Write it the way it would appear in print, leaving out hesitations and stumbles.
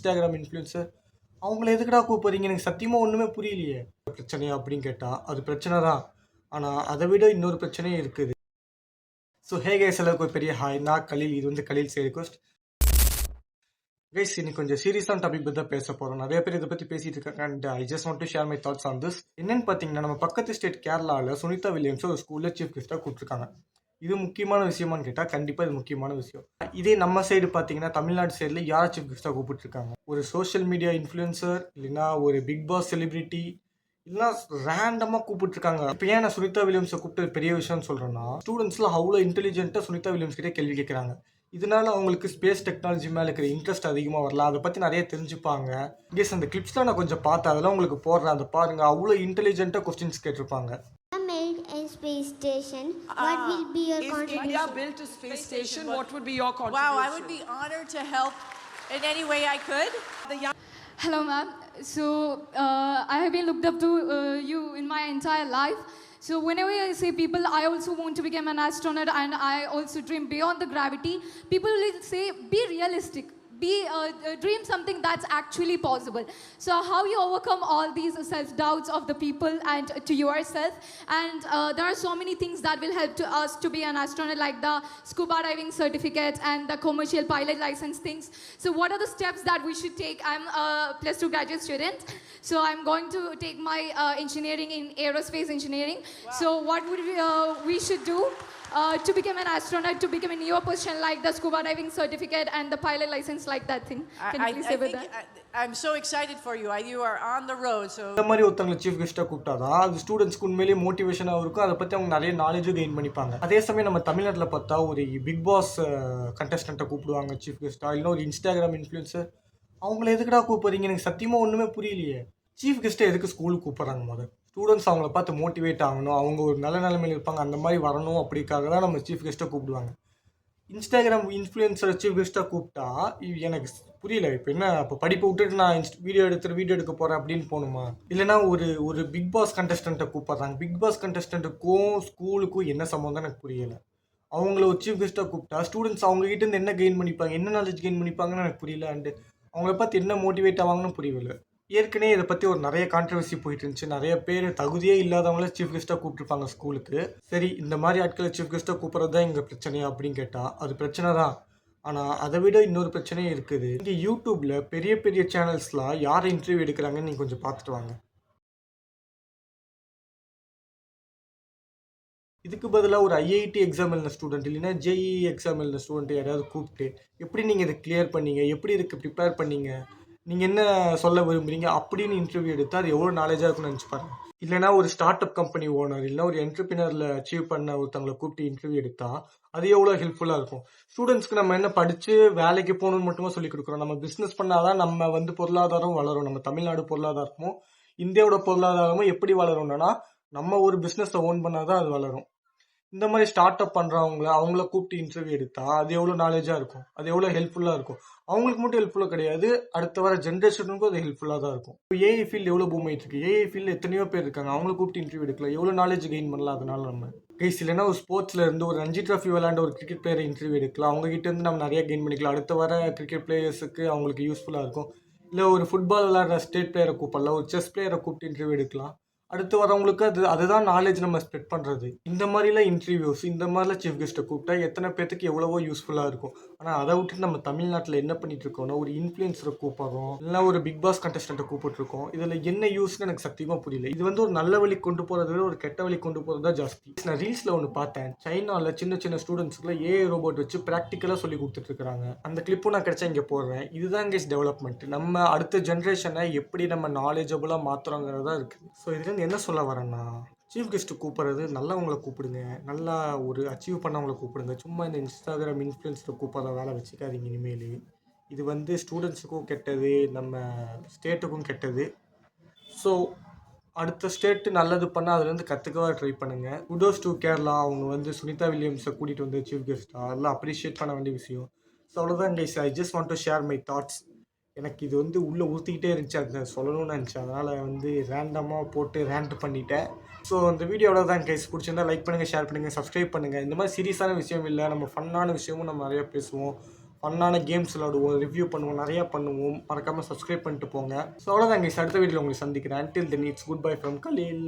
Instagram influencer அவங்கள எதுக்குடா கூப்பிட்றீங்க? எனக்கு சத்தியமாக ஒன்றுமே புரியலையே. பிரச்சனையா அப்படின்னு கேட்டால் அது பிரச்சனை தான். ஆனால் அதை விட இன்னொரு பிரச்சனையும் இருக்குது. ஸோ ஹே கைஸ், எல்லாருக்கும் ஒரு பெரிய ஹாய். நான் கலீல். இது வந்து கலீல் சே ரிக்வெஸ்ட். கைஸ், இன்னைக்கு கொஞ்சம் சீரியஸான டாபிக் பற்றி தான் பேச போகிறோம். நிறைய பேர் இதை பற்றி பேசிட்டு இருக்காங்க. And I just want to share my thoughts on this. என்னன்னு பார்த்தீங்கன்னா, நம்ம பக்கத்து ஸ்டேட் கேரளாவில் சுனிதா வில்லியம்ஸ் ஒரு ஸ்கூலில் சீஃப் கெஸ்ட்டாக கூப்பிட்டுருக்காங்க. இது முக்கியமான விஷயமானு கேட்டால் கண்டிப்பாக இது முக்கியமான விஷயம். இதே நம்ம சைடு பார்த்தீங்கன்னா, தமிழ்நாடு சைடில் யார் சீஃப் கெஸ்ட்டாக கூப்பிட்டுருக்காங்க? ஒரு சோஷியல் மீடியா இன்ஃப்ளூயன்சர், இல்லைன்னா ஒரு பிக் பாஸ் செலிபிரிட்டி, இல்லைன்னா ரேண்டமாக கூப்பிட்டுருக்காங்க. இப்போ ஏன் நான் சுனிதா வில்லியம்ஸை கூப்பிட்டு பெரிய விஷயம்னு சொல்கிறேன்னா, ஸ்டூடெண்ட்ஸ்லாம் அவ்வளோ இன்டெலிஜென்ட்டாக சுனிதா வில்லியம்ஸ் கிட்டே கேள்வி கேட்குறாங்க. இதனால அவங்களுக்கு ஸ்பேஸ் டெக்னாலஜி மேலே இருக்கிற இன்ட்ரெஸ்ட் அதிகமாக வரலாம். அதை பற்றி நிறைய தெரிஞ்சுப்பாங்க. கேஸ், அந்த கிளிப்ஸ்லாம் நான் கொஞ்சம் பார்த்தேன். அதெல்லாம் உங்களுக்கு போடுறேன். அதை பாருங்க. அவ்வளோ இன்டெலிஜென்ட்டாக கொஸ்டின்ஸ் கேட்டிருப்பாங்க. Made a space station. What will be your contribution? If India built a space station, what would be your contribution? Wow, I would be honored to help in any way I could. Hello, ma'am. So, I have been looked up to you in my entire life. So, whenever I say people, I also want to become an astronaut and I also dream beyond the gravity, people will say, be realistic. Dream something that's actually possible. So how you overcome all these self-doubts of the people and to yourself, and there are so many things that will help to us to be an astronaut, like the scuba diving certificate and the commercial pilot license things. So what are the steps that we should take? I'm a +2 graduate student, so I'm going to take my engineering in aerospace engineering. Wow. So what would we should do to become an astronaut, to become a newer position like the scuba diving certificate and the pilot license, like that thing? Can you please say about that? I'm so excited for you. You are on the road. So இந்த மாதிரி ஒருத்தவங்களை chief கெஸ்ட்டாக கூப்பிட்டாதான் அது ஸ்டூடெண்ட்ஸ்க்கு உண்மையிலேயே மோட்டிவேஷனாக இருக்கும். அதை பற்றி அவங்க நிறைய நாலேஜும் கெயின் பண்ணிப்பாங்க. அதே சமயம் நம்ம தமிழ்நாட்டில் பார்த்தா ஒரு பிக் பாஸ் கண்டஸ்டண்ட்டை கூப்பிடுவாங்க சீஃப் கெஸ்ட்டாக, இல்லைன்னா ஒரு இன்ஸ்டாகிராம் இன்ஃப்ளூயன்சர். அவங்கள எதுக்குடா கூப்பிட்றீங்க? எனக்கு சத்தியமாக ஒன்றுமே புரியலையே. சீஃப் கெஸ்ட்டை எதுக்கு ஸ்கூலுக்கு கூப்பிட்றாங்க? முதல் ஸ்டூடெண்ட்ஸ் அவங்கள பார்த்து மோட்டிவேட் ஆகணும், அவங்க ஒரு நல்ல நிலைமையில் இருப்பாங்க, அந்த மாதிரி வரணும். அப்படிக்காக தான் நம்ம சீஃப் கெஸ்ட்டை கூப்பிடுவாங்க. இன்ஸ்டாகிராம் இன்ஃப்ளூயன்சரை சீஃப் கெஸ்ட்டாக கூப்பிட்டா எனக்கு புரியல. இப்போ என்ன, இப்போ படிப்பை விட்டுட்டு நான் வீடியோ எடுக்க போகிறேன் அப்படின்னு போகணுமா? இல்லைனா ஒரு பிக் பாஸ் கண்டஸ்டண்ட்டை கூப்பிட்றாங்க. பிக் பாஸ் கண்டஸ்டண்ட்டுக்கும் ஸ்கூலுக்கும் என்ன சம்மந்தம் எனக்கு புரியலை. அவங்கள ஒரு சீஃப் கெஸ்ட்டாக கூப்பிட்டா ஸ்டூடெண்ட்ஸ் அவங்ககிட்ட என்ன கெயின் பண்ணிப்பாங்க, என்ன நாலேஜ் கெயின் பண்ணிப்பாங்கன்னு எனக்கு புரியல. அண்டு அவங்கள பார்த்து என்ன மோட்டிவேட் ஆவாங்கன்னு புரியல. ஏற்கனவே இதை பற்றி ஒரு நிறைய கான்ட்ரவர்சி போயிட்டு இருந்துச்சு. நிறைய பேர் தகுதியே இல்லாதவங்கள சீஃப் கெஸ்ட்டாக கூப்பிட்டுருப்பாங்க ஸ்கூலுக்கு. சரி, இந்த மாதிரி ஆட்களை சீஃப் கெஸ்ட்டாக கூப்பிட்றது தான் எங்கள் பிரச்சனையா அப்படின்னு கேட்டால் அது பிரச்சனை தான். ஆனால் அதை விட இன்னொரு பிரச்சனையும் இருக்குது. இங்கே யூடியூப்பில் பெரிய பெரிய சேனல்ஸ்லாம் யாரை இன்டர்வியூ எடுக்கிறாங்கன்னு நீங்கள் கொஞ்சம் பார்த்துட்டு வாங்க. இதுக்கு பதிலாக ஒரு ஐஐடி எக்ஸாம் எழுதின ஸ்டூடெண்ட், இல்லைன்னா ஜேஇ எக்ஸாம் எழுதின ஸ்டூடெண்ட் யாராவது கூப்பிட்டு எப்படி நீங்கள் இதை கிளியர் பண்ணீங்க, எப்படி இதுக்கு ப்ரிப்பேர் பண்ணீங்க, நீங்கள் என்ன சொல்ல விரும்புகிறீங்க அப்படின்னு இன்டர்வியூ எடுத்தால் அது எவ்வளோ நாலேஜாக இருக்குன்னு நினச்சி பாருங்க. இல்லைனா ஒரு ஸ்டார்ட் அப் கம்பெனி ஓனர், இல்லைனா ஒரு என்டர்பிரினரில் அச்சீவ் பண்ண ஒருத்தவங்களை கூப்பிட்டு இன்டர்வியூ எடுத்தால் அது எவ்வளோ ஹெல்ப்ஃபுல்லாக இருக்கும். ஸ்டூடெண்ட்ஸ்க்கு நம்ம என்ன படித்து வேலைக்கு போகணுன்னு மட்டுமா சொல்லிக் கொடுக்குறோம்? நம்ம பிஸ்னஸ் பண்ணாதான் நம்ம பொருளாதாரம் வளரும். நம்ம தமிழ்நாடு பொருளாதாரமும் இந்தியாவோட பொருளாதாரமும் எப்படி வளரும்னா, நம்ம ஒரு பிஸ்னஸை ஓன் பண்ணாதான் அது வளரும். இந்த மாதிரி ஸ்டார்ட் அப் அவங்கள கூப்பிட்டு இன்டர்வியூ எடுத்தா அது எவ்வளோ நாலேஜாக இருக்கும், அது எவ்வளோ ஹெல்ப்ஃபுல்லாக இருக்கும். அவங்களுக்கு மட்டும் ஹெல்ப்ஃபுல்லாக கிடையாது, அடுத்த வர ஜென்ரேஷனுக்கும் அது ஹெல்ப்ஃபுல்லாக தான் இருக்கும். இப்போ ஏஐ ஃபீல்டு எவ்வளோ பூம் ஆகிட்டு இருக்கு. ஏஐ ஃபீல்டு எத்தனையோ பேர் இருக்காங்க. அவங்கள கூப்பிட்டு இன்டர்வியூ எடுக்கலாம். எவ்வளோ நாலேஜ் கெயின் பண்ணலாம் அதனால நம்ம. கைஸ், இல்லைன்னா ஒரு ஸ்போர்ட்ஸ்ல இருந்து ஒரு ரஞ்சி ட்ராஃபி விளையாண்ட ஒரு கிரிக்கெட் பிளேயரை இன்டர்வியூ எடுக்கலாம். அவங்க கிட்ட இருந்து நம்ம நிறைய கெயின் பண்ணிக்கலாம். அடுத்த வர கிரிக்கெட் பிளேயர்ஸுக்கு அவங்களுக்கு யூஸ்ஃபுல்லாக இருக்கும். இல்லை ஒரு ஃபுட்பால் விளையாடுற ஸ்டேட் பிளேயரை கூப்பிடலாம், ஒரு செஸ் பிளேயரை கூப்பிட்டு இன்டர்வியூ எடுக்கலாம். அடுத்து வரவங்களுக்கு அதுதான் நாலேஜ் நம்ம ஸ்ப்ரெட் பண்ணுறது. இந்த மாதிரிலாம் இன்டர்வியூஸ், இந்த மாதிரிலாம் சீஃப் கெஸ்ட்டை கூப்பிட்டா எத்தனை பேருக்கு எவ்வளவோ யூஸ்ஃபுல்லாக இருக்கும். ஆனால் அதை விட்டு நம்ம தமிழ்நாட்டில் என்ன பண்ணிட்டு இருக்கோம்னா, ஒரு இன்ஃப்ளூயன்ஸரை கூப்பிட்றோம், இல்லைனா ஒரு பிக் பாஸ் கண்டஸ்டண்ட்டை கூப்பிட்டுருக்கோம். இதில் என்ன யூஸ்ன்னு எனக்கு சத்தியமாக புரியல. இது வந்து ஒரு நல்ல வழி கொண்டு போகிறத விட ஒரு கெட்ட வழி கொண்டு போகிறது தான் ஜாஸ்தி. நான் ரீல்ஸில் ஒன்று பார்த்தேன். சைனாவில் சின்ன சின்ன ஸ்டூடெண்ட்ஸுக்குலாம் ஏஐ ரோபோட் வச்சு ப்ராக்டிக்கலாக சொல்லி கொடுத்துட்ருக்காங்க. அந்த கிளிப்பும் நான் கிடைச்சா இங்கே போடுறேன். இதுதான் கேஸ் டெவலப்மெண்ட். நம்ம அடுத்த ஜென்ரேஷனை எப்படி நம்ம நாலேஜபிளாக மாற்றுறோங்கிறதா இருக்குது. ஸோ இதுலேருந்து என்ன சொல்ல வரேன்னா, சீஃப் கெஸ்ட்டு கூப்பிட்றது நல்லவங்களை கூப்பிடுங்க, நல்லா ஒரு அச்சீவ் பண்ணவங்களை கூப்பிடுங்க. சும்மா இந்த இன்ஸ்டாகிராம் இன்ஃப்ளூயன்ஸில் கூப்பிட்ற வேலை வச்சுக்காதீங்க இனிமேல். இது வந்து ஸ்டூடெண்ட்ஸுக்கும் கெட்டது, நம்ம ஸ்டேட்டுக்கும் கெட்டது. ஸோ அடுத்த ஸ்டேட்டு நல்லது பண்ணால் அதுலேருந்து கற்றுக்கவா ட்ரை பண்ணுங்கள். Kudos to Kerala. அவங்க வந்து சுனிதா வில்லியம்ஸை கூட்டிகிட்டு வந்து சீஃப் கெஸ்ட்டாக அதெல்லாம் அப்ரிஷியேட் பண்ண வேண்டிய விஷயம். ஸோ அவ்வளோதான் guys. I just want to share my thoughts. எனக்கு இது வந்து உள்ளே ஊற்றிக்கிட்டே இருந்துச்சு, அதை சொல்லணும்னு நினச்சேன். அதனால் வந்து ரேண்டமாக போட்டு ரேண்ட் பண்ணிட்டேன். ஸோ இந்த வீடியோவில் தான் கைஸ். பிடிச்சிருந்தா லைக் பண்ணுங்கள், ஷேர் பண்ணுங்கள், சப்ஸ்கிரைப் பண்ணுங்கள். இந்த மாதிரி சீரியஸான விஷயம் இல்லை, நம்ம ஃபன்னான விஷயமும் நம்ம நிறையா பேசுவோம். ஃபன்னான கேம்ஸ் விளாடுவோம், ரிவ்யூ பண்ணுவோம், நிறையா பண்ணுவோம். மறக்காமல் சப்ஸ்கிரைப் பண்ணிட்டு போங்க. ஸோ அவ்வளோதான் guys, அடுத்த வீடியோவில் உங்களை சந்திக்கிறேன். Until then, it's goodbye from Khalil.